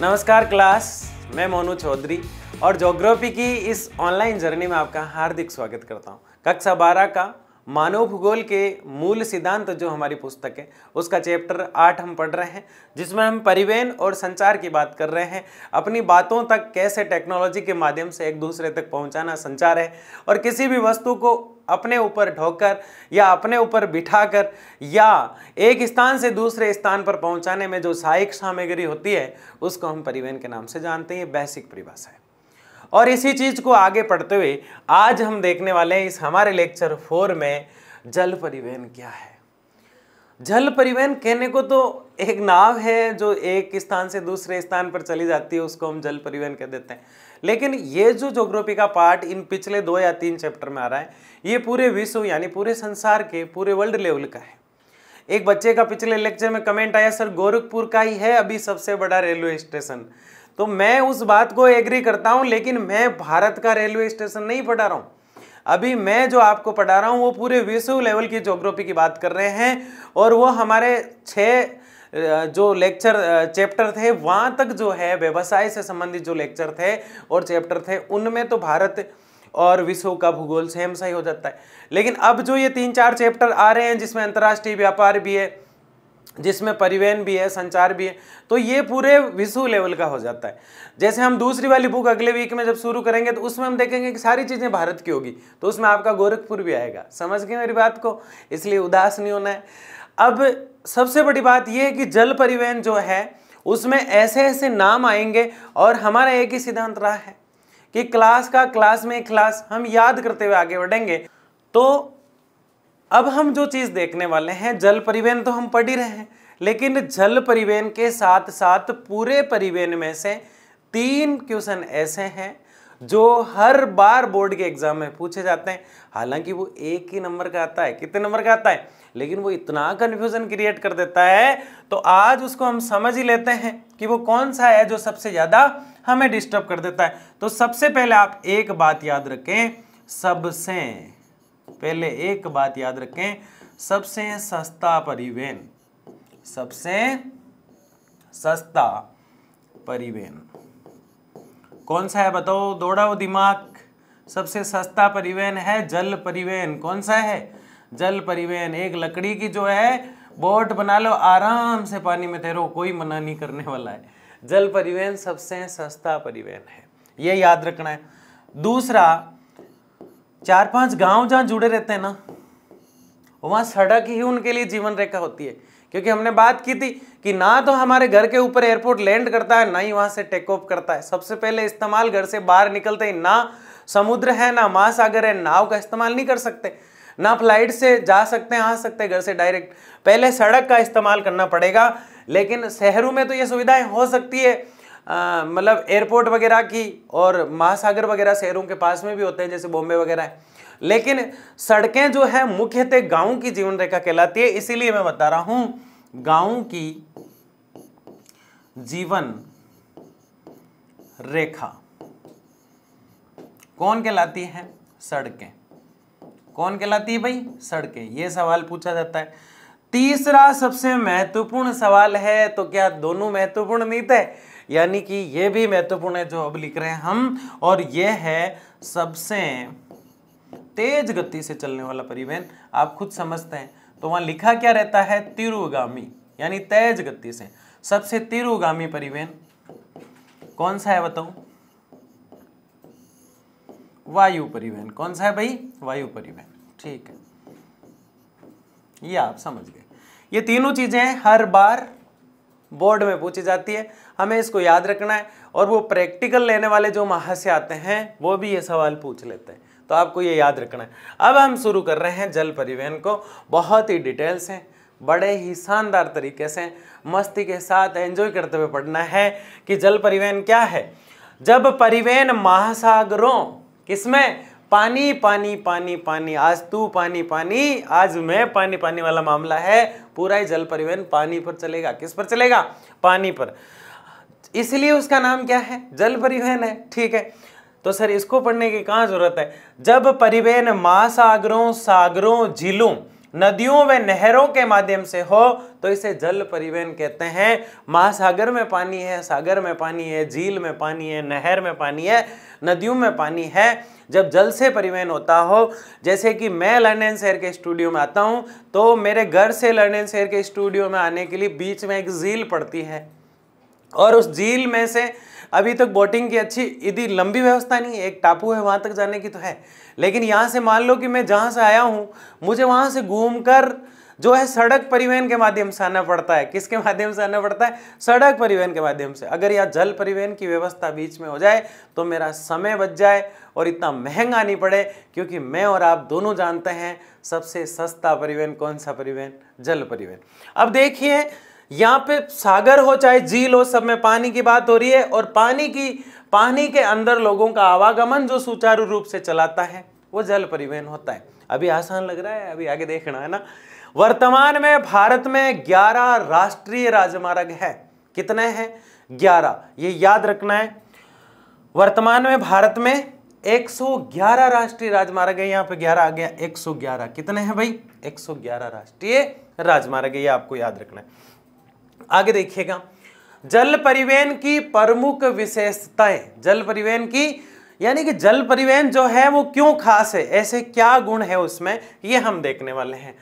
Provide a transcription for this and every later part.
नमस्कार क्लास, मैं मोनू चौधरी और ज्योग्राफी की इस ऑनलाइन जर्नी में आपका हार्दिक स्वागत करता हूं। कक्षा 12 का मानव भूगोल के मूल सिद्धांत जो हमारी पुस्तक है उसका चैप्टर 8 हम पढ़ रहे हैं, जिसमें हम परिवहन और संचार की बात कर रहे हैं। अपनी बातों तक कैसे टेक्नोलॉजी के माध्यम से एक दूसरे तक पहुंचाना संचार है, और किसी भी वस्तु को अपने ऊपर ढोकर या अपने ऊपर बिठाकर या एक स्थान से दूसरे स्थान पर पहुंचाने में जो सहायक सामग्री होती है उसको हम परिवहन के नाम से जानते हैं। ये बेसिक परिभाषा है। और इसी चीज को आगे पढ़ते हुए आज हम देखने वाले हैं इस हमारे लेक्चर 4 में जल परिवहन क्या है। जल परिवहन कहने को तो एक नाव है जो एक स्थान से दूसरे स्थान पर चली जाती है, उसको हम जल परिवहन कह देते हैं। लेकिन ये जो ज्योग्राफी का पार्ट इन पिछले 2 या 3 चैप्टर में आ रहा है, ये पूरे विश्व यानी पूरे संसार के पूरे वर्ल्ड लेवल का है। एक बच्चे का पिछले लेक्चर में कमेंट आया, सर गोरखपुर का ही है अभी सबसे बड़ा रेलवे स्टेशन। तो मैं उस बात को एग्री करता हूं, लेकिन मैं भारत का रेलवे स्टेशन नहीं पढ़ा रहा हूं। अभी मैं जो आपको पढ़ा रहा हूं वो पूरे विश्व लेवल की ज्योग्राफी की बात कर रहे हैं, और वो हमारे 6 जो लेक्चर चैप्टर थे वहां तक जो है व्यवसाय से संबंधित जो लेक्चर थे और चैप्टर थे उनमें तो भारत और विश्व का भूगोल सेम सा ही हो जाता है। लेकिन अब जो ये 3-4 चैप्टर आ रहे हैं जिसमें अंतर्राष्ट्रीय व्यापार भी है, जिसमें परिवहन भी है, संचार भी है, तो ये पूरे विश्व लेवल का हो जाता है। जैसे हम दूसरी वाली बुक अगले वीक में जब शुरू करेंगे तो उसमें हम देखेंगे कि सारी चीज़ें भारत की होगी, तो उसमें आपका गोरखपुर भी आएगा। समझ गए मेरी बात को? इसलिए उदास नहीं होना है। अब सबसे बड़ी बात यह है कि जल परिवहन जो है उसमें ऐसे ऐसे नाम आएंगे, और हमारा एक ही सिद्धांत रहा है कि क्लास में क्लास हम याद करते हुए आगे बढ़ेंगे। तो अब हम जो चीज देखने वाले हैं, जल परिवहन तो हम पढ़ ही रहे हैं, लेकिन जल परिवहन के साथ साथ पूरे परिवहन में से 3 क्वेश्चन ऐसे हैं जो हर बार बोर्ड के एग्जाम में पूछे जाते हैं। हालांकि वो एक ही नंबर का आता है, कितने नंबर का आता है, लेकिन वो इतना कंफ्यूजन क्रिएट कर देता है। तो आज उसको हम समझ ही लेते हैं कि वो कौन सा है जो सबसे ज्यादा हमें डिस्टर्ब कर देता है। तो सबसे पहले आप एक बात याद रखें, सबसे पहले एक बात याद रखें, सबसे सस्ता परिवहन, सबसे सस्ता परिवहन कौन सा है बताओ, दौड़ाओ दिमाग। सबसे सस्ता परिवहन है जल परिवहन। कौन सा है? जल परिवहन। एक लकड़ी की जो है बोट बना लो, आराम से पानी में तैरो, कोई मना नहीं करने वाला है। जल परिवहन सबसे सस्ता परिवहन है, ये याद रखना है। दूसरा, 4-5 गांव जहां जुड़े रहते हैं ना, वहां सड़क ही उनके लिए जीवन रेखा होती है। क्योंकि हमने बात की थी कि ना तो हमारे घर के ऊपर एयरपोर्ट लैंड करता है, ना ही वहां से टेक ऑफ करता है। सबसे पहले इस्तेमाल घर से बाहर निकलते ही ना समुद्र है ना महासागर है, नाव का इस्तेमाल नहीं कर सकते, ना फ्लाइट से जा सकते हैं आ सकते घर से डायरेक्ट, पहले सड़क का इस्तेमाल करना पड़ेगा। लेकिन शहरों में तो ये सुविधाएं हो सकती है, मतलब एयरपोर्ट वगैरह की, और महासागर वगैरह शहरों के पास में भी होते हैं जैसे बॉम्बे वगैरह है। लेकिन सड़कें जो है मुख्यतः गांव की जीवन रेखा कहलाती है। इसीलिए मैं बता रहा हूं, गांव की जीवन रेखा कौन कहलाती है? सड़कें। कौन कहलाती है भाई? सड़कें। यह सवाल पूछा जाता है। तीसरा सबसे महत्वपूर्ण सवाल है, तो क्या दोनों महत्वपूर्ण नहीं थे? यानी कि यह भी महत्वपूर्ण है जो अब लिख रहे हैं हम, और यह है सबसे तेज गति से चलने वाला परिवहन। आप खुद समझते हैं, तो वहां लिखा क्या रहता है? तीव्रगामी, यानी तेज गति से। सबसे तीव्रगामी परिवहन कौन सा है बताओ? वायु परिवहन। कौन सा है भाई? वायु परिवहन। ठीक है, ये आप समझ गए। ये तीनों चीजें हर बार बोर्ड में पूछी जाती है, हमें इसको याद रखना है। और वो प्रैक्टिकल लेने वाले जो महाशय आते हैं वो भी ये सवाल पूछ लेते हैं, तो आपको ये याद रखना है। अब हम शुरू कर रहे हैं जल परिवहन को, बहुत ही डिटेल से, बड़े ही शानदार तरीके से, मस्ती के साथ एंजॉय करते हुए पढ़ना है कि जल परिवहन क्या है। जब परिवहन महासागरों, किसमें? पानी पानी पानी पानी, आज तू पानी पानी, आज मैं पानी पानी वाला मामला है। पूरा ही जल परिवहन पानी पर चलेगा। किस पर चलेगा? पानी पर। इसलिए उसका नाम क्या है? जल परिवहन है। ठीक है, तो सर इसको पढ़ने की कहाँ जरूरत है? जब परिवहन महासागरों, सागरों, झीलों नदियों व नहरों के माध्यम से हो तो इसे जल परिवहन कहते हैं। महासागर में पानी है, सागर में पानी है, झील में पानी है, नहर में पानी है, नदियों में पानी है, जब जल से परिवहन होता हो, जैसे कि मैं लंदन शहर के स्टूडियो में आता हूं तो मेरे घर से लंदन शहर के स्टूडियो में आने के लिए बीच में एक झील पड़ती है और उस झील में से अभी तक बोटिंग की अच्छी इतनी लंबी व्यवस्था नहीं है, एक टापू है वहां तक जाने की तो है, लेकिन यहाँ से मान लो कि मैं जहाँ से आया हूँ मुझे वहाँ से घूमकर जो है सड़क परिवहन के माध्यम से आना पड़ता है। किसके माध्यम से आना पड़ता है? सड़क परिवहन के माध्यम से। अगर यहाँ जल परिवहन की व्यवस्था बीच में हो जाए तो मेरा समय बच जाए और इतना महंगा नहीं पड़े, क्योंकि मैं और आप दोनों जानते हैं सबसे सस्ता परिवहन कौन सा परिवहन? जल परिवहन। अब देखिए यहाँ पे सागर हो चाहे झील हो, सब में पानी की बात हो रही है और पानी के अंदर लोगों का आवागमन जो सुचारू रूप से चलाता है वो जल परिवहन होता है। अभी आसान लग रहा है, अभी आगे देखना है ना। वर्तमान में भारत में 11 राष्ट्रीय राजमार्ग है। कितने हैं? 11। ये याद रखना है। वर्तमान में भारत में 111 राष्ट्रीय राजमार्ग है। यहाँ पे 11 आ गया, 111। कितने हैं भाई? 111 राष्ट्रीय राजमार्ग है, ये आपको याद रखना है। आगे देखिएगा, जल परिवहन की प्रमुख विशेषताएं। जल परिवहन की यानी कि जल परिवहन जो है वो क्यों खास है, ऐसे क्या गुण है उसमें, ये हम देखने वाले हैं।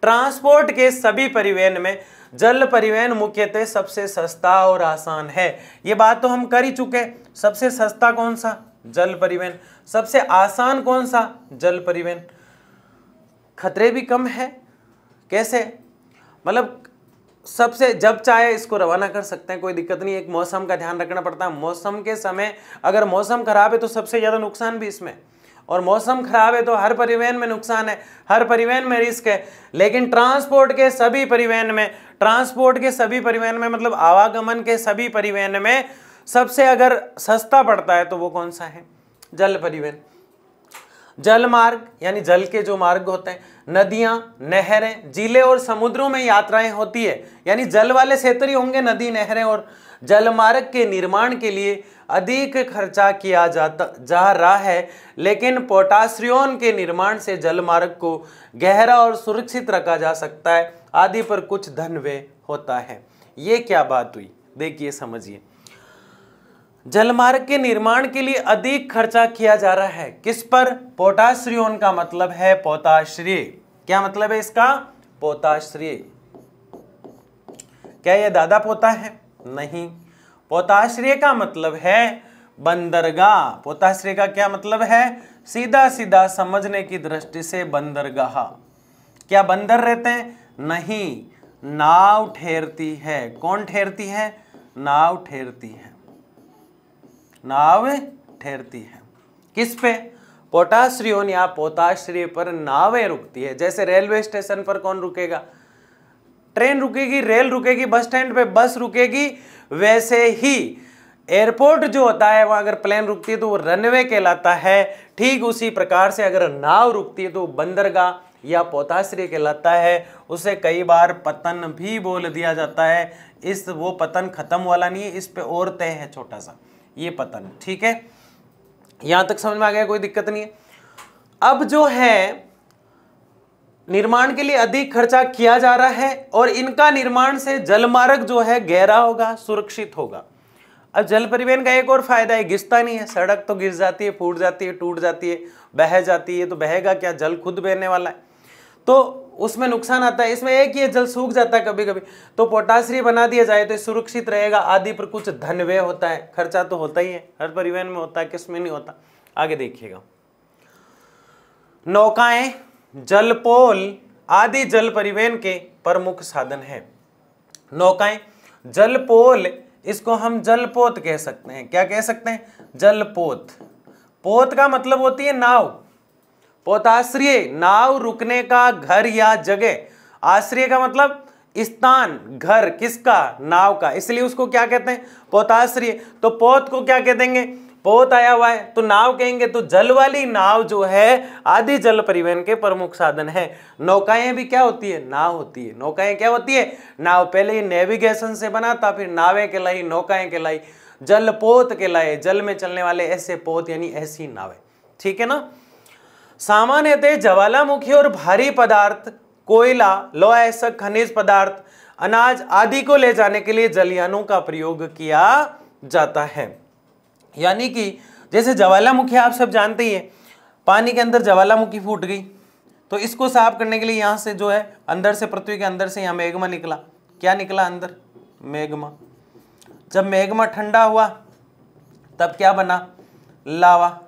ट्रांसपोर्ट के सभी परिवहन में जल परिवहन मुख्यतः सबसे सस्ता और आसान है। ये बात तो हम कर ही चुके। सबसे सस्ता कौन सा? जल परिवहन। सबसे आसान कौन सा? जल परिवहन। खतरे भी कम है। कैसे? मतलब सबसे जब चाहे इसको रवाना कर सकते हैं, कोई दिक्कत नहीं। एक मौसम का ध्यान रखना पड़ता है। मौसम के समय अगर मौसम खराब है तो सबसे ज्यादा नुकसान भी इसमें, और मौसम खराब है तो हर परिवहन में नुकसान है, हर परिवहन में रिस्क है। लेकिन ट्रांसपोर्ट के सभी परिवहन में मतलब आवागमन के सभी परिवहन में सबसे अगर सस्ता पड़ता है तो वो कौन सा है? जल परिवहन। जल मार्ग यानी जल के जो मार्ग होते हैं, नदियां, नहरें, झीलें और समुद्रों में यात्राएं होती है, यानी जल वाले क्षेत्र ही होंगे नदी, नहरें और जल मार्ग के निर्माण के लिए अधिक खर्चा किया जा रहा है। लेकिन पोटाश्रियोन के निर्माण से जल मार्ग को गहरा और सुरक्षित रखा जा सकता है, आदि पर कुछ धन व्यय होता है। ये क्या बात हुई? देखिए समझिए, जलमार्ग के निर्माण के लिए अधिक खर्चा किया जा रहा है। किस पर? पोटाश्रियोन का मतलब है पोताश्रय। क्या मतलब है इसका? पोताश्रय। क्या ये दादा पोता है? नहीं। पोताश्रय का मतलब है बंदरगाह। पोताश्रय का क्या मतलब है? सीधा सीधा समझने की दृष्टि से बंदरगाह। क्या बंदर रहते हैं? नहीं, नाव ठहरती है। कौन ठहरती है? नाव ठहरती है। नाव ठहरती है किस पे? पोटाश्रियोन या पोताश्रय पर नावें रुकती है। जैसे रेलवे स्टेशन पर कौन रुकेगा? ट्रेन रुकेगी, रेल रुकेगी, बस स्टैंड पे बस रुकेगी। वैसे ही एयरपोर्ट जो होता है वहां अगर प्लेन रुकती है तो वो रनवे कहलाता है। ठीक उसी प्रकार से अगर नाव रुकती है तो बंदरगाह या पोताश्रय कहलाता है। उसे कई बार पतन भी बोल दिया जाता है। वो पतन खत्म वाला नहीं है, इस पे और तय है छोटा सा, ये पतन। ठीक है, यहां तक समझ में आ गया? कोई दिक्कत नहीं है। अब जो है निर्माण के लिए अधिक खर्चा किया जा रहा है और इनका निर्माण से जलमार्ग जो है गहरा होगा, सुरक्षित होगा। अब जल परिवहन का एक और फायदा है, घिसता नहीं है। सड़क तो गिर जाती है, फूट जाती है, टूट जाती है, बह जाती है, तो बहेगा क्या? जल खुद बहने वाला है, तो उसमें नुकसान आता है। इसमें एक ही जल सूख जाता है कभी कभी, तो पोटाश्रय बना दिया जाए तो सुरक्षित रहेगा। आदि पर कुछ धन व्यय होता है, खर्चा तो होता ही है, हर परिवहन में होता है, किसमें नहीं होता। आगे देखिएगा, नौकाएं, जलपोल आदि जल परिवहन के प्रमुख साधन है। नौकाएं, जलपोल, इसको हम जलपोत कह सकते हैं। क्या कह सकते हैं? जलपोत। पोत का मतलब होती है नाव। पोताश्रय, नाव रुकने का घर या जगह। आश्रय का मतलब स्थान, घर, किसका? नाव का, इसलिए उसको क्या कहते हैं? पोताश्रय। तो पोत को क्या कह देंगे? पोत आया हुआ है तो नाव कहेंगे। तो जल वाली नाव जो है आदि जल परिवहन के प्रमुख साधन है। नौकाएं भी क्या होती है? नाव होती है। नौकाएं क्या होती है? नाव। पहले ही नेविगेशन से बना था, फिर नावें कहलाई, नौकाएं कहलाई, जलपोत कहलाए, जल में चलने वाले ऐसे पोत यानी ऐसी नावें। ठीक है ना। सामान्यतः ज्वालामुखी और भारी पदार्थ कोयला, लौह अयस्क, खनिज पदार्थ, अनाज आदि को ले जाने के लिए जलयानों का प्रयोग किया जाता है। यानी कि जैसे ज्वालामुखी आप सब जानते ही हैं, पानी के अंदर ज्वालामुखी फूट गई तो इसको साफ करने के लिए यहाँ से जो है अंदर से, पृथ्वी के अंदर से यहाँ मैग्मा निकला। क्या निकला अंदर? मैग्मा। जब मैग्मा ठंडा हुआ तब क्या बना? लावा।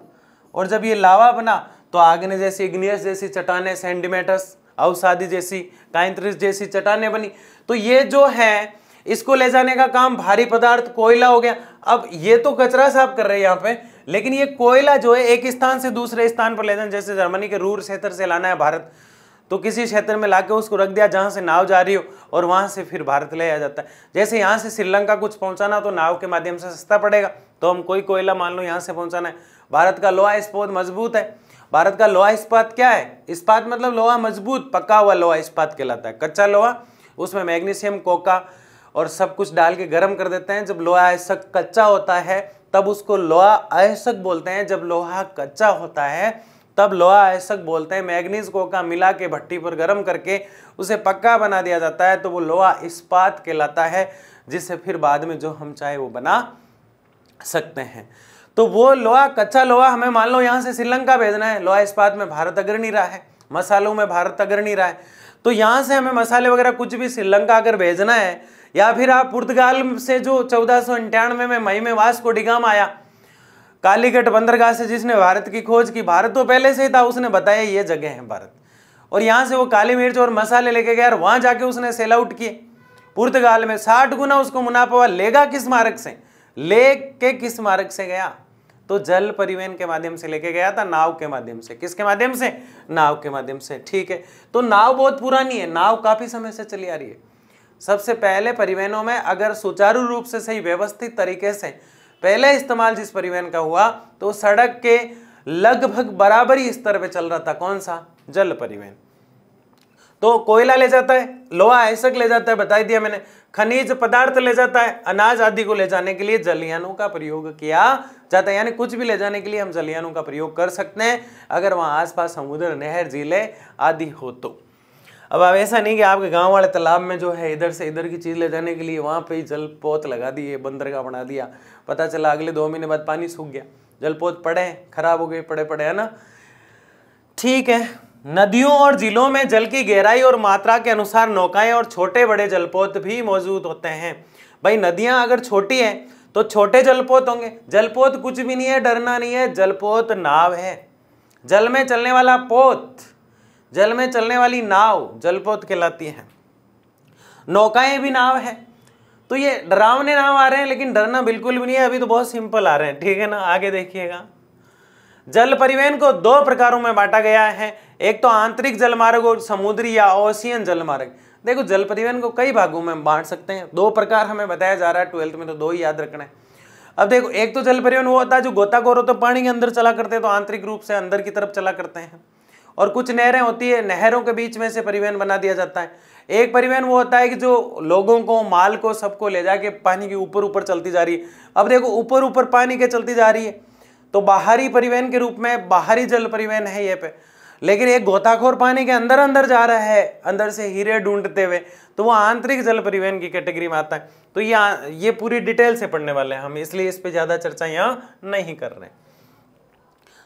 और जब ये लावा बना तो आग्नेय जैसी, इग्नियस जैसी चट्टानें, सेंडिमेटस, अवसादी जैसी, काइंथ्रिस जैसी चट्टानें बनी। तो ये जो है इसको ले जाने का काम भारी पदार्थ कोयला हो गया। अब ये तो कचरा साफ कर रहे हैं यहाँ पे, लेकिन ये कोयला जो है एक स्थान से दूसरे स्थान पर ले जाना, जैसे जर्मनी के रूर क्षेत्र से लाना है भारत, तो किसी क्षेत्र में लाके उसको रख दिया जहाँ से नाव जा रही हो और वहाँ से फिर भारत ले आ जाता है। जैसे यहाँ से श्रीलंका कुछ पहुँचाना तो नाव के माध्यम से सस्ता पड़ेगा, तो हम कोई कोयला मान लो यहाँ से पहुँचाना है। भारत का लोहा इस्पात मजबूत है। भारत का लोहा इस्पात क्या है? इस्पात मतलब लोहा मजबूत, पका हुआ लोहा इस्पात कहलाता है। कच्चा लोहा, उसमें मैग्नीशियम, कोका और सब कुछ डाल के गर्म कर देते हैं। जब लोहा अयस्क कच्चा होता है तब उसको लोहा अयस्क बोलते हैं। जब लोहा कच्चा होता है तब लोहा अयस्क बोलते हैं। मैग्नीज कोका मिला के भट्टी पर गर्म करके उसे पक्का बना दिया जाता है तो वो लोहा इस्पात कहलाता है, जिससे फिर बाद में जो हम चाहे वो बना सकते हैं। तो वो लोहा, कच्चा लोहा हमें मान लो यहाँ से श्रीलंका भेजना है, लोहा इस्पात में भारत अग्रणी रहा है, मसालों में भारत अग्रणी रहा है, तो यहाँ से हमें मसाले वगैरह कुछ भी श्रीलंका अगर भेजना है, या फिर आप पुर्तगाल से जो 1498 में मई में वास्को डी गामा आया कालीकट बंदरगाह से, जिसने भारत की खोज की, भारत तो पहले से ही था, उसने बताया ये जगह है भारत, और यहाँ से वो काली मिर्च और मसाले लेके गया और वहाँ जाके उसने सेल आउट किए पुर्तगाल में। 60 गुना उसको मुनाफा हुआ। लेगा किस मार्ग से? लेके किस मार्ग से गया? तो जल परिवहन के माध्यम से लेके गया था, नाव के माध्यम से। किसके माध्यम से? नाव के माध्यम से। ठीक है, तो नाव बहुत पुरानी है, नाव काफी समय से चली आ रही है। सबसे पहले परिवहनों में अगर सुचारू रूप से, सही व्यवस्थित तरीके से पहले इस्तेमाल जिस परिवहन का हुआ तो सड़क के लगभग बराबरी स्तर पे चल रहा था। कौन सा? जल परिवहन। तो कोयला ले जाता है, लोहा अयस्क ले जाता है, बता दिया मैंने, खनिज पदार्थ ले जाता है, अनाज आदि को ले जाने के लिए जलयानों का प्रयोग किया जाता है। यानी कुछ भी ले जाने के लिए हम जलयानों का प्रयोग कर सकते हैं अगर वहाँ आसपास समुद्र, नहर, झीलें आदि हो तो। अब ऐसा नहीं कि आपके गांव वाले तालाब में जो है इधर से इधर की चीज़ ले जाने के लिए वहाँ पे ही जलपोत लगा दिए, बंदरगाह बना दिया, पता चला अगले 2 महीने बाद पानी सूख गया, जलपोत पड़े खराब हो गए, पड़े है ना। ठीक है, नदियों और झीलों में जल की गहराई और मात्रा के अनुसार नौकाएं और छोटे बड़े जलपोत भी मौजूद होते हैं। भाई नदियां अगर छोटी हैं तो छोटे जलपोत होंगे। जलपोत कुछ भी नहीं है, डरना नहीं है, जलपोत नाव है। जल में चलने वाला पोत, जल में चलने वाली नाव जलपोत कहलाती है। नौकाएं भी नाव है। तो ये डरावने नाम आ रहे हैं लेकिन डरना बिल्कुल भी नहीं है, अभी तो बहुत सिंपल आ रहे हैं। ठीक है ना, आगे देखिएगा। जल परिवहन को 2 प्रकारों में बांटा गया है, एक तो आंतरिक जलमार्ग और समुद्री या ओशियन जलमार्ग। देखो जल परिवहन को कई भागों में बांट सकते हैं, 2 प्रकार हमें बताया जा रहा है 12th में, तो 2 ही याद रखना है। अब देखो, एक तो जल परिवहन वो होता है जो गोताखोर होते पानी के अंदर चला करते हैं, तो आंतरिक रूप से अंदर की तरफ चला करते हैं। और कुछ नहरें होती है, नहरों के बीच में से परिवहन बना दिया जाता है। एक परिवहन वो होता है कि जो लोगों को, माल को, सबको ले जाके पानी के ऊपर ऊपर चलती जा रही है। अब देखो ऊपर ऊपर पानी के चलती जा रही है तो बाहरी परिवहन के रूप में बाहरी जल परिवहन है ये पे। लेकिन एक गोताखोर पानी के अंदर अंदर जा रहा है, अंदर से हीरे ढूंढते हुए, तो वो आंतरिक जल परिवहन की कैटेगरी में आता है। तो ये पूरी डिटेल से पढ़ने वाले हैं हम, इसलिए इस पे ज्यादा चर्चा यहाँ नहीं कर रहे।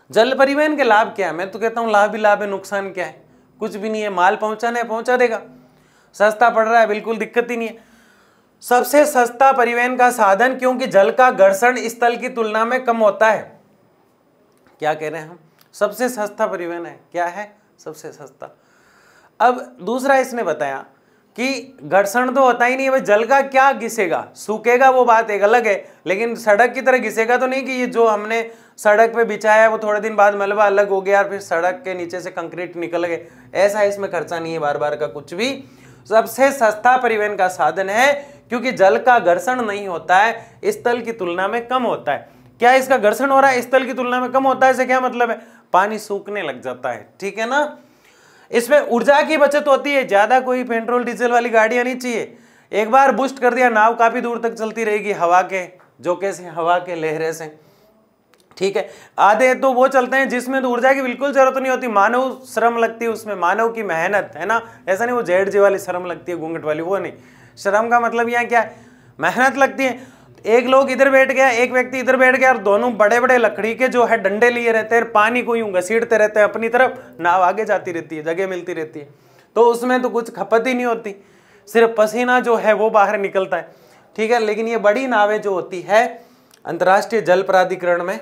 जल परिवहन के लाभ क्या है? मैं तो कहता हूँ लाभ ही लाभ है, नुकसान क्या है? कुछ भी नहीं है। माल पहुंचाना है, पहुंचा देगा, सस्ता पड़ रहा है, बिल्कुल दिक्कत ही नहीं है। सबसे सस्ता परिवहन का साधन, क्योंकि जल का घर्षण स्थल की तुलना में कम होता है। क्या कह रहे हैं हम? सबसे सस्ता परिवहन है। क्या है? सबसे सस्ता। अब दूसरा इसने बताया कि घर्षण तो होता ही नहीं है। भाई जल का क्या घिसेगा, सूखेगा, वो बात एक अलग है, लेकिन सड़क की तरह घिसेगा तो नहीं कि ये जो हमने सड़क पे बिछाया है वो थोड़े दिन बाद मलबा अलग हो गया और फिर सड़क के नीचे से कंक्रीट निकल गए, ऐसा इसमें खर्चा नहीं है बार बार का कुछ भी। सबसे सस्ता परिवहन का साधन है क्योंकि जल का घर्षण नहीं होता है, स्थल की तुलना में कम होता है। क्या इसका घर्षण हो रहा है? स्थल की तुलना में कम होता है, इससे क्या मतलब है? पानी सूखने लग जाता है। ठीक है ना। इसमें ऊर्जा की बचत होती है, ज्यादा कोई पेट्रोल डीजल वाली गाड़ियां नहीं चाहिए। एक बार बूस्ट कर दिया, नाव काफी दूर तक चलती रहेगी हवा के झोंके से, हवा के लहरे से। ठीक है। आधे तो वो चलते हैं जिसमें तो ऊर्जा की बिल्कुल जरूरत नहीं होती, मानव श्रम लगती है उसमें, मानव की मेहनत है ना, ऐसा नहीं वो जेड जी वाली श्रम लगती है घूंघट वाली, वो नहीं। श्रम का मतलब यहाँ क्या है, मेहनत लगती है। एक लोग इधर बैठ गया, एक व्यक्ति इधर बैठ गया और दोनों बड़े बड़े लकड़ी के जो है डंडे लिए रहते हैं, पानी को यूं घसीटते रहते हैं अपनी तरफ, नाव आगे जाती रहती है, जगह मिलती रहती है, तो उसमें तो कुछ खपत ही नहीं होती, सिर्फ पसीना जो है वो बाहर निकलता है। ठीक है, लेकिन ये बड़ी नावें जो होती है अंतर्राष्ट्रीय जल प्राधिकरण में,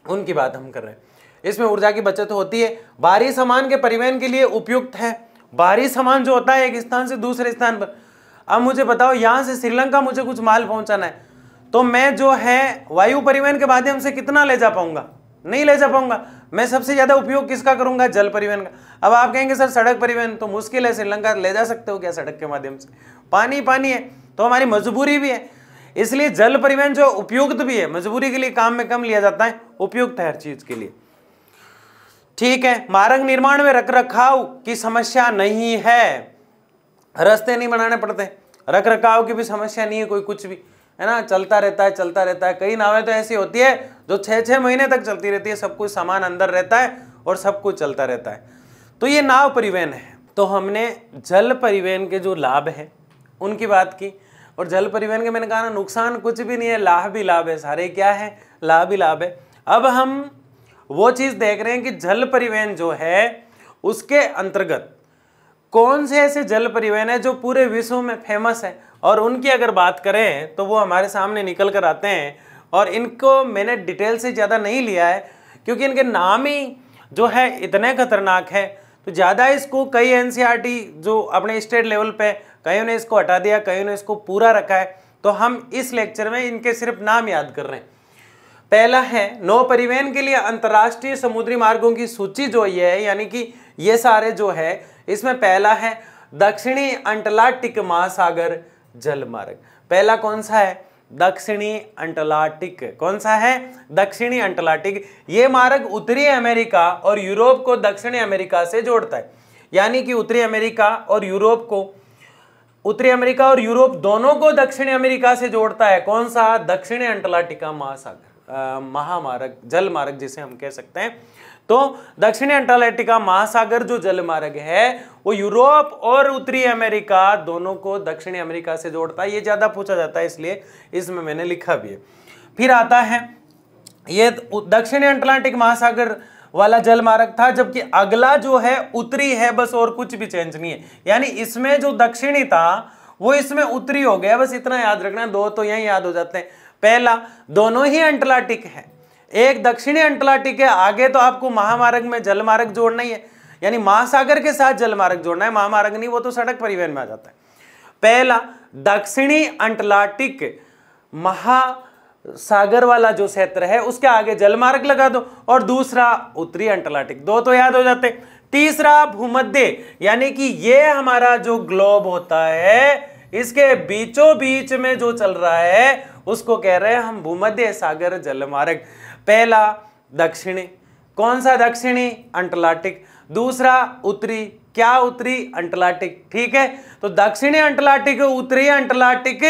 उनकी बात हम कर रहे हैं, इसमें ऊर्जा की बचत होती है, भारी सामान के परिवहन के लिए उपयुक्त है। भारी सामान जो होता है एक स्थान से दूसरे स्थान पर, अब मुझे बताओ यहाँ से श्रीलंका मुझे कुछ माल पहुंचाना है, तो मैं जो है वायु परिवहन के माध्यम से कितना ले जा पाऊंगा, नहीं ले जा पाऊंगा। मैं सबसे ज्यादा उपयोग किसका करूंगा, जल परिवहन का। अब आप कहेंगे सर सड़क परिवहन तो मुश्किल है, श्रीलंका ले जा सकते हो क्या सड़क के माध्यम से, पानी पानी है, तो हमारी मजबूरी भी है, इसलिए जल परिवहन जो उपयुक्त भी है, मजबूरी के लिए काम में कम लिया जाता है, उपयुक्त है हर चीज के लिए। ठीक है, मार्ग निर्माण में रखरखाव की समस्या नहीं है, रास्ते नहीं बनाने पड़ते, रख रखाव की भी समस्या नहीं है, कोई कुछ भी है ना, चलता रहता है चलता रहता है। कई नावें तो ऐसी होती है जो 6-6 महीने तक चलती रहती है, सब कुछ सामान अंदर रहता है और सब कुछ चलता रहता है, तो ये नाव परिवहन है। तो हमने जल परिवहन के जो लाभ है उनकी बात की, और जल परिवहन के मैंने कहा ना नुकसान कुछ भी नहीं है, लाभ ही लाभ है, सारे क्या है, लाभ ही लाभ है। अब हम वो चीज देख रहे हैं कि जल परिवहन जो है उसके अंतर्गत कौन से ऐसे जल परिवहन है जो पूरे विश्व में फेमस है, और उनकी अगर बात करें तो वो हमारे सामने निकल कर आते हैं। और इनको मैंने डिटेल से ज़्यादा नहीं लिया है क्योंकि इनके नाम ही जो है इतने खतरनाक है, तो ज़्यादा इसको कई एनसीईआरटी जो अपने स्टेट लेवल पे, कईयों ने इसको हटा दिया, कईयों ने इसको पूरा रखा है, तो हम इस लेक्चर में इनके सिर्फ नाम याद कर रहे हैं। पहला है नौ परिवहन के लिए अंतर्राष्ट्रीय समुद्री मार्गों की सूची जो ये है, यानी कि ये सारे जो है, इसमें पहला है दक्षिणी अंटार्कटिक महासागर जल मार्ग। पहला कौन सा है, दक्षिणी अंटार्कटिक, कौन सा है, दक्षिणी अंटार्कटिक। ये मार्ग उत्तरी अमेरिका और यूरोप को दक्षिणी अमेरिका से जोड़ता है, यानी कि उत्तरी अमेरिका और यूरोप को, उत्तरी अमेरिका और यूरोप दोनों को दक्षिणी अमेरिका से जोड़ता है। कौन सा, दक्षिणी अंटार्कटिका महासागर महामार्ग, जल मार्ग जिसे हम कह सकते हैं। तो दक्षिणी अंटार्कटिका महासागर जो जल मार्ग है वो यूरोप और उत्तरी अमेरिका दोनों को दक्षिणी अमेरिका से जोड़ता है। ये ज्यादा पूछा जाता है इसलिए इसमें मैंने लिखा भी है। फिर आता है ये दक्षिणी अंटार्कटिक महासागर वाला जल मार्ग था, जबकि अगला जो है उत्तरी है, बस और कुछ भी चेंज नहीं है, यानी इसमें जो दक्षिणी था वो इसमें उत्तरी हो गया, बस इतना याद रखना, दो तो यही याद हो जाते हैं। पहला, दोनों ही अंटार्कटिक है, एक दक्षिणी अंटार्कटिक है, आगे तो आपको महामार्ग में जल मार्ग जोड़ना ही है, यानी महासागर के साथ जल मार्ग जोड़ना है, महामार्ग नहीं, वो तो सड़क परिवहन में आ जाता है। पहला दक्षिणी अंटार्कटिक महासागर वाला जो क्षेत्र है उसके आगे जल मार्ग लगा दो, और दूसरा उत्तरी अंटार्कटिक, दो तो याद हो जाते। तीसरा भूमध्य, यानी कि ये हमारा जो ग्लोब होता है इसके बीचों बीच में जो चल रहा है उसको कह रहे हैं हम भूमध्य सागर जल मार्ग। पहला दक्षिणी, कौन सा दक्षिणी, अंटार्कटिक, दूसरा उत्तरी, क्या उत्तरी, अंटार्कटिक। ठीक है, तो दक्षिणी अंटार्कटिक, उत्तरी अंटार्कटिक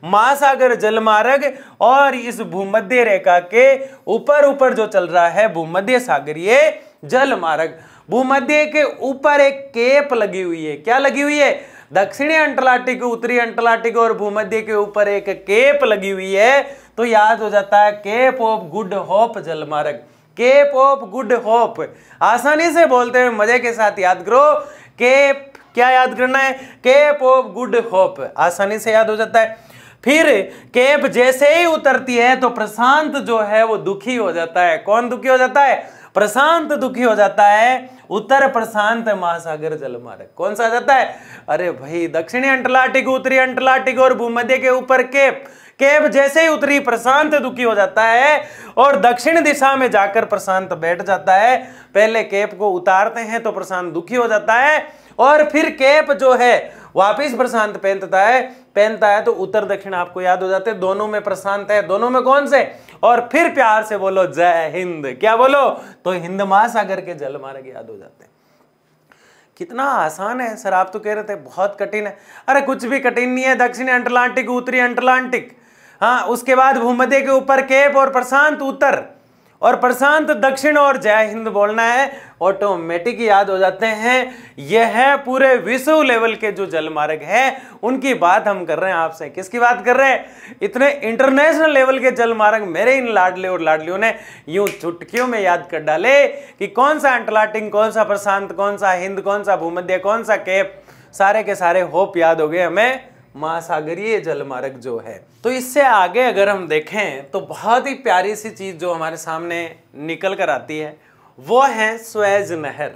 महासागर जल मार्ग, और इस भूमध्य रेखा के ऊपर ऊपर जो चल रहा है भूमध्य सागरीय जल मार्ग। भूमध्य के ऊपर एक केप लगी हुई है, क्या लगी हुई है, दक्षिणी अंटार्कटिक, उत्तरी अंटार्कटिक और भूमध्य के ऊपर एक केप लगी हुई है, तो याद हो जाता है केप ऑफ गुड होप जल मार्ग, केप ऑफ गुड होप। आसानी से बोलते हुए मजे के साथ याद करो, केप क्या याद करना है, केप ऑफ गुड होप, आसानी से याद हो जाता है। फिर केप जैसे ही उतरती है तो प्रशांत जो है वो दुखी हो जाता है। कौन दुखी हो जाता है, प्रशांत दुखी हो जाता है, उत्तर प्रशांत महासागर जल मार्ग। कौन सा आ जाता है, अरे भाई दक्षिणी अंटार्कटिक, उत्तरी अंटार्कटिक और भूमध्य के ऊपर केप, केप जैसे ही उत्तरी प्रशांत दुखी हो जाता है और दक्षिण दिशा में जाकर प्रशांत बैठ जाता है। पहले केप को उतारते हैं तो प्रशांत दुखी हो जाता है, और फिर केप जो है वापिस प्रशांत पहनता है, तो उत्तर दक्षिण आपको याद हो जाते हैं, दोनों में प्रशांत है, दोनों में कौन से, और फिर प्यार से बोलो जय हिंद, क्या बोलो, तो हिंद महासागर के जल मार्ग याद हो जाते हैं। कितना आसान है सर, आप तो कह रहे थे बहुत कठिन है, अरे कुछ भी कठिन नहीं है। दक्षिणी अंटार्कटिक, उत्तरी अंटार्कटिक, हाँ, उसके बाद भूमध्य के ऊपर केप और प्रशांत उत्तर, और प्रशांत दक्षिण और जय हिंद बोलना है, ऑटोमेटिक याद हो जाते हैं। यह है पूरे विश्व लेवल के जो जल मार्ग है उनकी बात हम कर रहे हैं आपसे। किसकी बात कर रहे हैं? इतने इंटरनेशनल लेवल के जल मार्ग मेरे इन लाडले और लाडलियों ने यूं चुटकियों में याद कर डाले कि कौन सा अटलांटिक, कौन सा प्रशांत, कौन सा हिंद, कौन सा भूमध्य, कौन सा केप, सारे के सारे होप याद हो गए हमें महासागरीय जलमार्ग जो है। तो इससे आगे अगर हम देखें तो बहुत ही प्यारी सी चीज जो हमारे सामने निकल कर आती है वो है स्वेज नहर।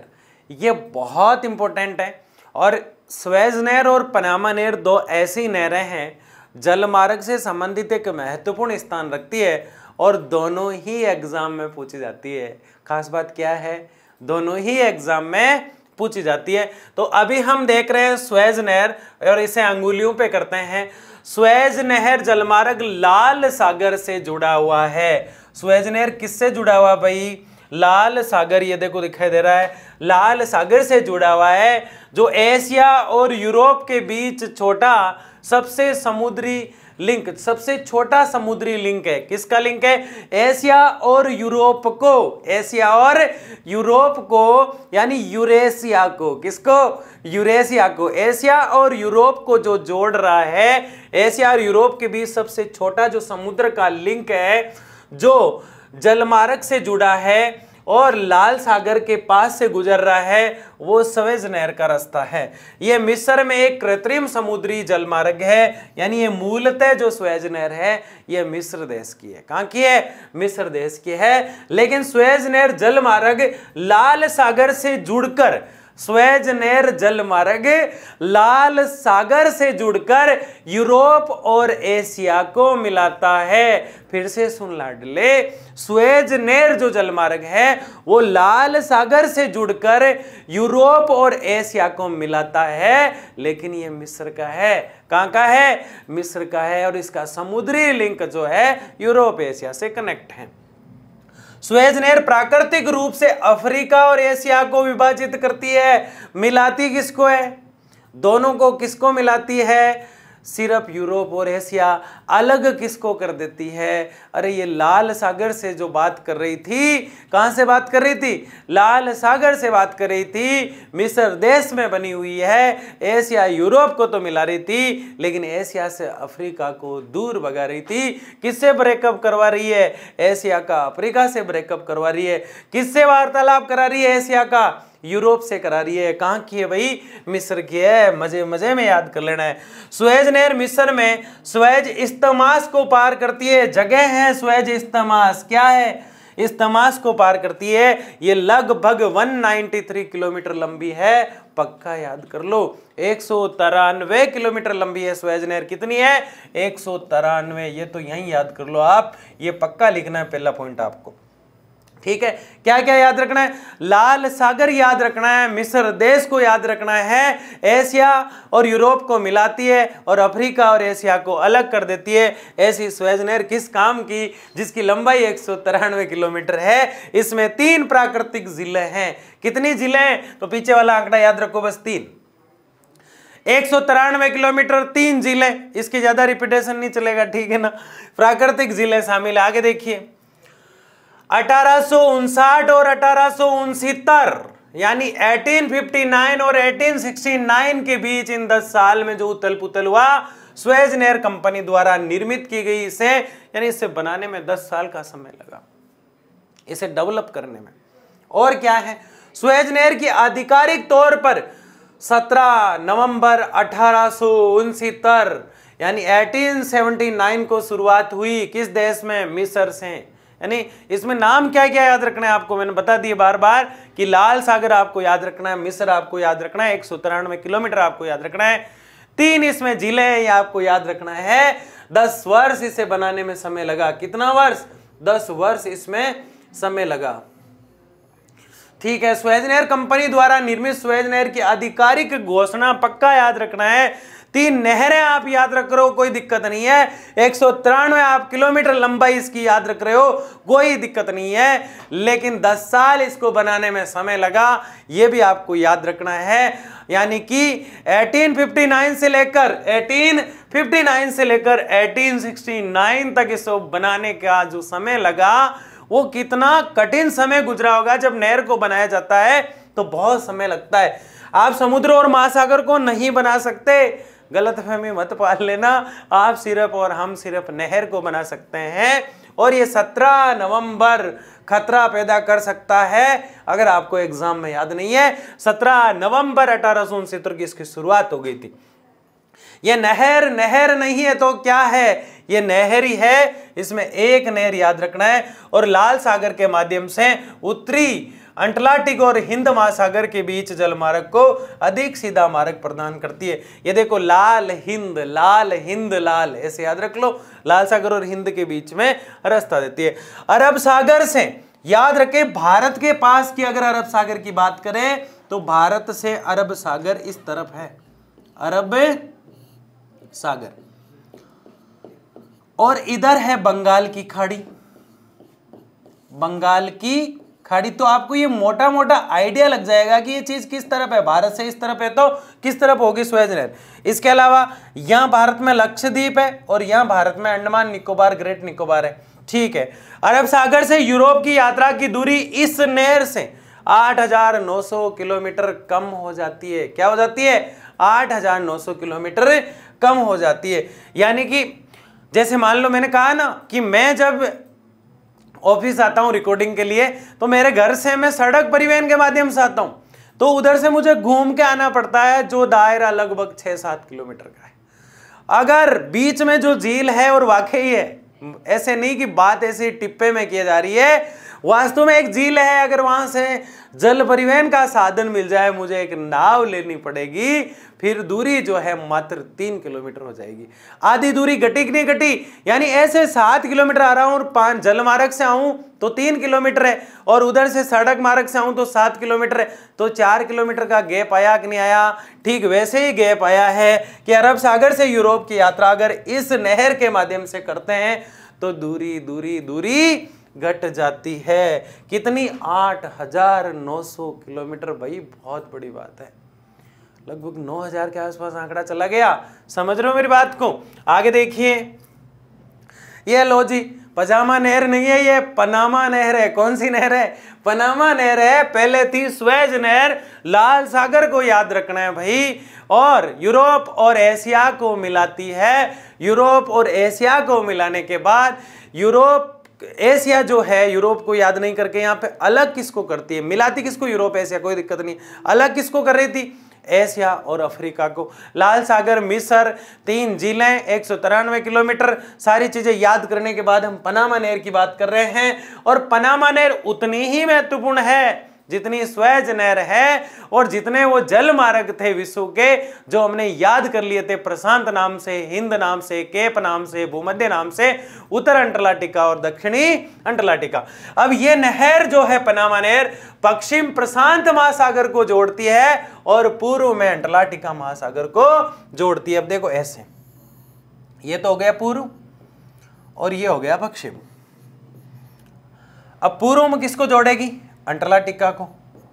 ये बहुत इंपॉर्टेंट है और स्वेज नहर और पनामा नहर दो ऐसी नहरें हैं जलमार्ग से संबंधित एक महत्वपूर्ण स्थान रखती है और दोनों ही एग्जाम में पूछी जाती है। खास बात क्या है? दोनों ही एग्जाम में पूछी जाती है। तो अभी हम देख रहे हैं स्वेज नहर और इसे अंगुलियों पे करते हैं। स्वेज नहर जलमार्ग लाल सागर से जुड़ा हुआ है। स्वेज नहर किससे जुड़ा हुआ भाई? लाल सागर, ये देखो दिखाई दे रहा है, लाल सागर से जुड़ा हुआ है, जो एशिया और यूरोप के बीच छोटा सबसे समुद्री लिंक, सबसे छोटा समुद्री लिंक है। किसका लिंक है? एशिया और यूरोप को, एशिया और यूरोप को, यानी यूरेशिया को। किसको? यूरेशिया को। एशिया और यूरोप को जो जोड़ रहा है, एशिया और यूरोप के बीच सबसे छोटा जो समुद्र का लिंक है जो जलमार्ग से जुड़ा है और लाल सागर के पास से गुजर रहा है, वो स्वेज नहर का रास्ता है। ये मिस्र में एक कृत्रिम समुद्री जलमार्ग है, यानी ये मूलतः जो स्वेज नहर है ये मिस्र देश की है। कहाँ की है? मिस्र देश की है। लेकिन स्वेज नहर जलमार्ग लाल सागर से जुड़कर, स्वेज नहर जलमार्ग लाल सागर से जुड़कर यूरोप और एशिया को मिलाता है। फिर से सुन लाडले, स्वेज नहर जो जलमार्ग है वो लाल सागर से जुड़कर यूरोप और एशिया को मिलाता है, लेकिन ये मिस्र का है। कहाँ का है? मिस्र का है और इसका समुद्री लिंक जो है यूरोप एशिया से कनेक्ट है। स्वेज नहर प्राकृतिक रूप से अफ्रीका और एशिया को विभाजित करती है। मिलाती किसको है? दोनों को किसको मिलाती है? सिर्फ यूरोप और एशिया। अलग किसको कर देती है? अरे ये लाल सागर से जो बात कर रही थी, कहां से बात कर रही थी? लाल सागर से बात कर रही थी। मिस्र देश में बनी हुई है। एशिया यूरोप को तो मिला रही थी, लेकिन एशिया से अफ्रीका को दूर भगा रही थी। किससे ब्रेकअप करवा रही है? एशिया का अफ्रीका से ब्रेकअप करवा रही है। किससे वार्तालाप करा रही है? एशिया का यूरोप से करा रही है। कहाँ की है भाई? मिस्र की है। मजे मजे में याद कर लेना है। स्वेज नहर मिस्र में स्वेज इस्तमास को पार करती है। जगह है स्वेज इस्तमास। क्या है? इस्तमास को पार करती है। ये लगभग 193 किलोमीटर लंबी है। पक्का याद कर लो। 193 किलोमीटर लंबी है स्वेज नहर। कितनी है? 193। ये तो यहीं याद कर लो आप। ये पक्का लिखना है, पहला पॉइंट आपको। ठीक है, क्या क्या याद रखना है? लाल सागर याद रखना है, मिस्र देश को याद रखना है, एशिया और यूरोप को मिलाती है और अफ्रीका और एशिया को अलग कर देती है। ऐसी स्वेज नहर किस काम की? जिसकी लंबाई 193 किलोमीटर है। इसमें 3 प्राकृतिक जिले हैं। कितनी जिले हैं? तो पीछे वाला आंकड़ा याद रखो, बस 3। 193 किलोमीटर, 3 जिले। इसकी ज्यादा रिपीटेशन नहीं चलेगा, ठीक है ना? प्राकृतिक जिले शामिल है। आगे देखिए, 1859 और 1869 यानी 1859 और 1869 के बीच इन 10 साल में जो उथल पुथल हुआ, स्वेज नहर कंपनी द्वारा निर्मित की गई। इसे यानी इसे बनाने में 10 साल का समय लगा, इसे डेवलप करने में। और क्या है? स्वेज नहर की आधिकारिक तौर पर 17 नवंबर 1869 यानी 1879 को शुरुआत हुई। किस देश में? मिस्र से। यानी इसमें नाम क्या क्या याद रखना है आपको? मैंने बता दिया बार बार कि लाल सागर आपको याद रखना है, मिस्र आपको याद रखना है, 193 किलोमीटर आपको याद रखना है, 3 इसमें जिले हैं ये आपको याद रखना है। 10 वर्ष इसे बनाने में समय लगा। कितना वर्ष? 10 वर्ष इसमें समय लगा। ठीक है, स्वेज नहर कंपनी द्वारा निर्मित स्वेज नहर की आधिकारिक घोषणा पक्का याद रखना है। 3 नहरें आप याद रख रहे हो, कोई दिक्कत नहीं है। 193 आप किलोमीटर लंबाई इसकी याद रख रहे हो, कोई दिक्कत नहीं है। लेकिन 10 साल इसको बनाने में समय लगा, ये भी आपको याद रखना है। यानी कि 1859 से लेकर 1869 तक इसको बनाने का जो समय लगा वो कितना कठिन समय गुजरा होगा। जब नहर को बनाया जाता है तो बहुत समय लगता है। आप समुद्र और महासागर को नहीं बना सकते, गलतफहमी मत पाल लेना। आप सिर्फ और हम सिर्फ नहर को बना सकते हैं, और ये 17 नवंबर खतरा पैदा कर सकता है। अगर आपको एग्जाम में याद नहीं है, 17 नवंबर 1869 की इसकी शुरुआत हो गई थी। ये नहर नहर नहीं है तो क्या है, ये नहर ही है। इसमें एक नहर याद रखना है, और लाल सागर के माध्यम से उत्तरी अंटार्कटिक और हिंद महासागर के बीच जल मार्ग को अधिक सीधा मार्ग प्रदान करती है। ये देखो, लाल हिंद लाल हिंद लाल, ऐसे याद रख लो, लाल सागर और हिंद के बीच में रास्ता देती है। अरब सागर से याद रखें, भारत के पास की अगर अरब सागर की बात करें तो भारत से अरब सागर इस तरफ है, अरब सागर, और इधर है बंगाल की खाड़ी, बंगाल की खाड़ी। तो आपको ये मोटा मोटा आइडिया लग जाएगा कि ये चीज किस तरफ है। भारत से इस तरफ है तो किस तरफ होगी सुएज नहर। इसके अलावा यहां भारत में लक्षद्वीप है, और यहां भारत में अंडमान निकोबार, ग्रेट निकोबार है, ठीक है। अरब सागर से यूरोप की यात्रा की दूरी इस नहर से 8,900 किलोमीटर कम हो जाती है। क्या हो जाती है? 8,900 किलोमीटर कम हो जाती है। यानी कि जैसे मान लो मैंने कहा ना कि मैं जब ऑफिस आता हूं रिकॉर्डिंग के लिए, तो मेरे घर से मैं सड़क परिवहन के माध्यम से आता हूं, तो उधर से मुझे घूम के आना पड़ता है, जो दायरा लगभग 6-7 किलोमीटर का है। अगर बीच में जो झील है, और वाकई है, ऐसे नहीं कि बात ऐसी टिप्पे में की जा रही है, वास्तव में एक झील है। अगर वहां से जल परिवहन का साधन मिल जाए, मुझे एक नाव लेनी पड़ेगी, फिर दूरी जो है मात्र 3 किलोमीटर हो जाएगी। आधी दूरी घटी कि नहीं घटी? यानी ऐसे 7 किलोमीटर आ रहा हूं और 5 जल मार्ग से आऊं तो 3 किलोमीटर है, और उधर से सड़क मार्ग से आऊं तो 7 किलोमीटर है, तो 4 किलोमीटर का गैप आया कि नहीं आया? ठीक वैसे ही गैप आया है कि अरब सागर से यूरोप की यात्रा अगर इस नहर के माध्यम से करते हैं तो दूरी दूरी दूरी घट जाती है। कितनी? 8,900 किलोमीटर। भाई बहुत बड़ी बात है, लगभग 9,000 के आसपास आंकड़ा चला गया। समझ रहे हो मेरी बात को? आगे देखिए, ये लो जी, पजामा नहर नहीं है, ये पनामा नहर है। कौन सी नहर है? पनामा नहर है। पहले थी सुएज नहर। लाल सागर को याद रखना है भाई, और यूरोप और एशिया को मिलाती है। यूरोप और एशिया को मिलाने के बाद यूरोप एशिया जो है, यूरोप को याद नहीं करके यहाँ पे अलग किसको करती है? मिलाती किसको? यूरोप एशिया, कोई दिक्कत नहीं। अलग किसको कर रही थी? एशिया और अफ्रीका को। लाल सागर, मिस्र, 3 झीलें, 193 किलोमीटर, सारी चीजें याद करने के बाद हम पनामा नहर की बात कर रहे हैं। और पनामा नहर उतनी ही महत्वपूर्ण है जितनी सुएज नहर है, और जितने वो जल मार्ग थे विश्व के, जो हमने याद कर लिए थे प्रशांत नाम से, हिंद नाम से, केप नाम से, भूमध्य नाम से, उत्तर अंटार्कटिका और दक्षिणी अंटार्कटिका। अब ये नहर जो है पनामा नहर, पश्चिम प्रशांत महासागर को जोड़ती है और पूर्व में अंटार्कटिका महासागर को जोड़ती है। अब देखो ऐसे, ये तो हो गया पूर्व और ये हो गया पश्चिम। अब पूर्व में किसको जोड़ेगी? अंटार्कटिका को,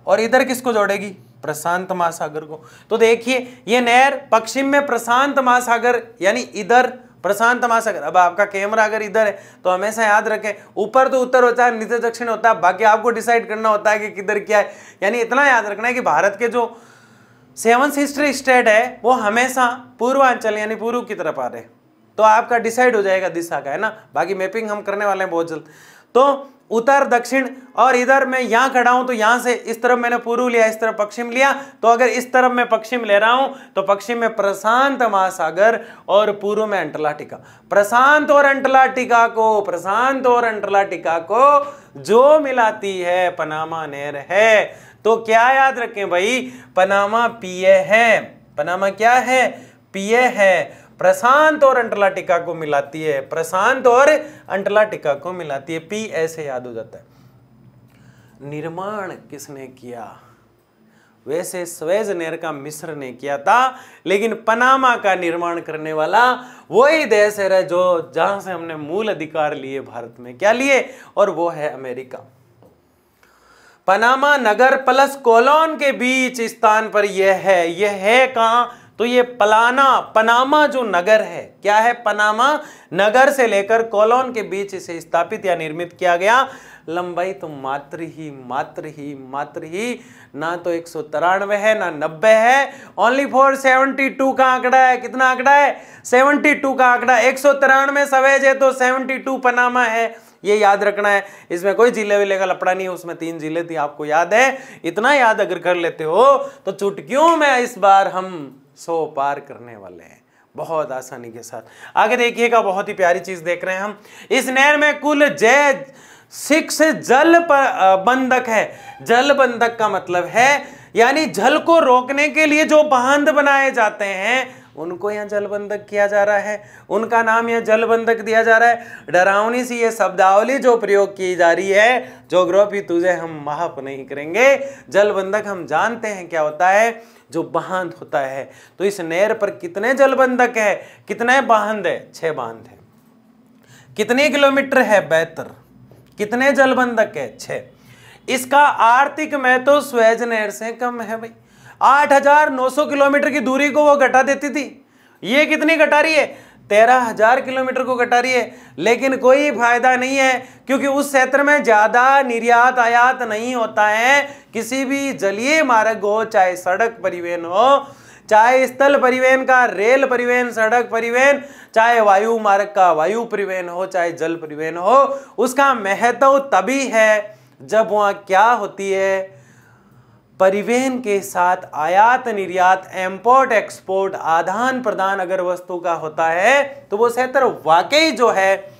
और इधर किसको जोड़ेगी? प्रशांत महासागर को। तो देखिए, ये नहर पश्चिम में प्रशांत महासागर, यानी इधर प्रशांत महासागर। अब आपका कैमरा अगर इधर है तो हमेशा याद रखें, ऊपर तो उत्तर होता है, नीचे दक्षिण होता है, बाकी आपको डिसाइड करना होता है कि किधर क्या है। यानी इतना याद रखना है कि भारत के जो 7 सिस्टर स्टेट है वो हमेशा पूर्वांचल यानी पूर्व की तरफ आ रहे हैं, तो आपका डिसाइड हो जाएगा दिशा का, है ना। बाकी मैपिंग हम करने वाले हैं बहुत जल्द। तो उत्तर दक्षिण, और इधर मैं यहां खड़ा हूं तो यहां से इस तरफ मैंने पूर्व लिया, इस तरफ पश्चिम लिया, तो अगर इस तरफ मैं पश्चिम ले रहा हूं तो पश्चिम में प्रशांत महासागर और पूर्व में अंटार्कटिका। प्रशांत और अंटार्कटिका को जो मिलाती है पनामा नहर है। तो क्या याद रखें भाई? पनामा पीए है। पनामा क्या है? पीए है। प्रशांत और अंटार्कटिका को मिलाती है, प्रशांत और अंटार्कटिका को मिलाती है। पी ऐसे याद हो जाता है। निर्माण किसने किया? वैसे सुएज नहर का मिस्र ने किया था, लेकिन पनामा का निर्माण करने वाला वही देश है जो जहां से हमने मूल अधिकार लिए भारत में। क्या लिए? और वो है अमेरिका। पनामा नगर प्लस कोलोन के बीच स्थान पर यह है। यह है कहां? तो ये पनामा जो नगर है, क्या है, पनामा नगर से लेकर कोलोन के बीच इसे स्थापित या निर्मित किया गया। लंबाई तो मात्र ही ना तो 193 है ना 90 है, ओनली फॉर 72 का आंकड़ा है। कितना आंकड़ा है? 72 का आंकड़ा। 193 सवेज है तो 72 पनामा है, ये याद रखना है। इसमें कोई जिले विले का लपड़ा नहीं है, उसमें 3 जिले थी, आपको याद है। इतना याद अगर कर लेते हो तो चुटकियों में इस बार हम 100 पार करने वाले हैं, बहुत आसानी के साथ। आगे देखिएगा, बहुत ही प्यारी चीज देख रहे हैं हम। इस नहर में कुल 6 जल बंधक है। जल बंधक का मतलब है यानी जल को रोकने के लिए जो बांध बनाए जाते हैं उनको यहाँ जलबंधक किया जा रहा है, उनका नाम यहाँ जलबंधक दिया जा रहा है। डरावनी सी ये शब्दावली जो प्रयोग की जा रही है, ज्योग्राफी तुझे हम माफ नहीं करेंगे। जलबंधक हम जानते हैं क्या होता है, जो बांध होता है। तो इस नहर पर कितने जलबंधक है, कितने बांध है? 6 बांध है। कितने किलोमीटर है? 72। कितने जलबंधक है? 6। इसका आर्थिक महत्व स्वेज नहर से कम है भाई। 8,900 किलोमीटर की दूरी को वो घटा देती थी, ये कितनी घटा रही है? 13,000 किलोमीटर को घटा रही है। लेकिन कोई फायदा नहीं है, क्योंकि उस क्षेत्र में ज्यादा निर्यात आयात नहीं होता है। किसी भी जलीय मार्ग हो, चाहे सड़क परिवहन हो, चाहे स्थल परिवहन का रेल परिवहन, सड़क परिवहन, चाहे वायु मार्ग का वायु परिवहन हो, चाहे जल परिवहन हो, उसका महत्व तभी है जब वहां क्या होती है, परिवहन के साथ आयात निर्यात, इंपोर्ट एक्सपोर्ट, आदान प्रदान अगर वस्तु का होता है तो वो क्षेत्र वाकई जो है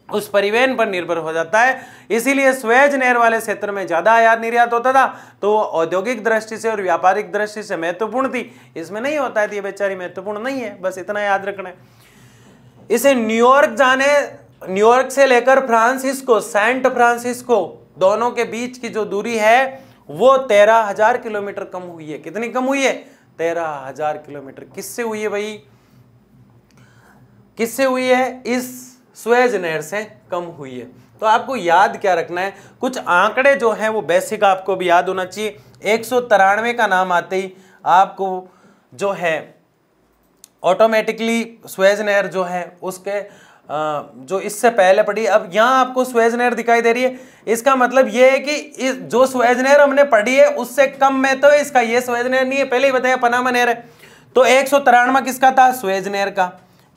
उस परिवहन पर निर्भर हो जाता है। इसीलिए स्वेज नहर वाले क्षेत्र में ज्यादा आयात निर्यात होता था, तो औद्योगिक दृष्टि से और व्यापारिक दृष्टि से महत्वपूर्ण थी। इसमें नहीं होता है तो ये बेचारी महत्वपूर्ण नहीं है, बस इतना याद रखना है। इसे न्यूयॉर्क से लेकर फ्रांसिस्को, सैंट फ्रांसिस्को दोनों के बीच की जो दूरी है वो 13,000 किलोमीटर कम हुई है। कितनी कम हुई है? 13,000 किलोमीटर। किससे हुई है भाई? किससे हुई है? इस स्वेज नहर से कम हुई है। तो आपको याद क्या रखना है, कुछ आंकड़े जो हैं वो बेसिक आपको भी याद होना चाहिए। 193 का नाम आते ही आपको जो है ऑटोमेटिकली स्वेज नहर जो है उसके जो इससे पहले पढ़ी, अब यहाँ आपको स्वेज नहर दिखाई दे रही है। इसका मतलब ये है कि जो स्वेज नहर हमने पढ़ी है उससे कम में तो इसका ये स्वेज नहर नहीं है, पहले ही बताया पनामा नहर है। तो 193 किसका था? स्वेज नहर का।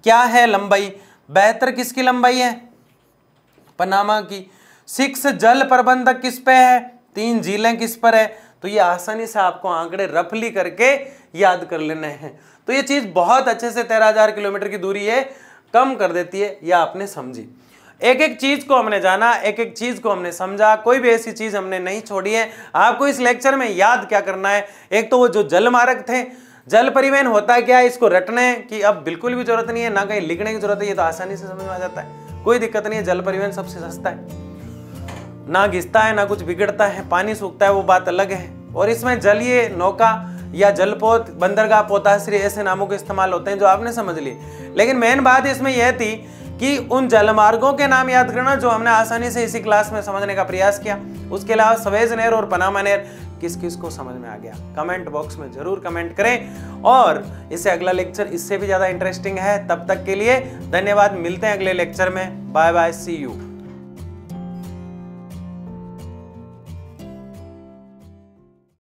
क्या है लंबाई? 72 किसकी लंबाई है? पनामा की। 6 जल प्रबंधक किस पे है? 3 झीलें किस पर है? तो ये आसानी से आपको आंकड़े रफली करके याद कर लेने हैं। तो ये चीज बहुत अच्छे से 13,000 किलोमीटर की दूरी है कम कर देती है, या आपने समझी। एक एक चीज को हमने जाना, एक एक चीज को हमने समझा, कोई भी ऐसी चीज हमने नहीं छोड़ी है। आपको इस लेक्चर में याद क्या करना है, एक तो वो जो जल मार्ग थे, जल परिवहन होता है क्या, इसको रटने की अब बिल्कुल भी जरूरत नहीं है, ना कहीं लिखने की जरूरत है, ये तो आसानी से समझ में आ जाता है, कोई दिक्कत नहीं है। जल परिवहन सबसे सस्ता है, ना घिसता है ना कुछ बिगड़ता है, पानी सूखता है वो बात अलग है। और इसमें जलीय नौका या जलपोत, बंदरगाह, पोताश्री ऐसे नामों के इस्तेमाल होते हैं जो आपने समझ लिए। लेकिन मेन बात इसमें यह थी कि उन जलमार्गों के नाम याद करना जो हमने आसानी से इसी क्लास में समझने का प्रयास किया। उसके अलावा स्वेज नहर और पनामा नहर किस किस को समझ में आ गया, कमेंट बॉक्स में जरूर कमेंट करें। और इससे अगला लेक्चर इससे भी ज्यादा इंटरेस्टिंग है। तब तक के लिए धन्यवाद, मिलते हैं अगले लेक्चर में। Bye bye, see you.